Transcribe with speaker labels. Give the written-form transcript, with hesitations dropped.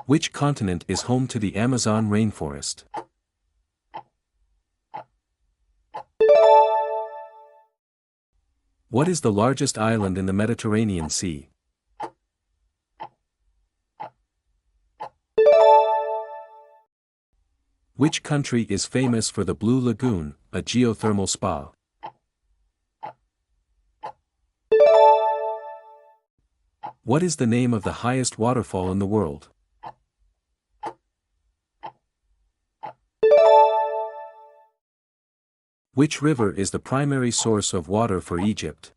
Speaker 1: Which continent is home to the Amazon rainforest? What is the largest island in the Mediterranean Sea? Which country is famous for the Blue Lagoon, a geothermal spa? What is the name of the highest waterfall in the world? Which river is the primary source of water for Egypt?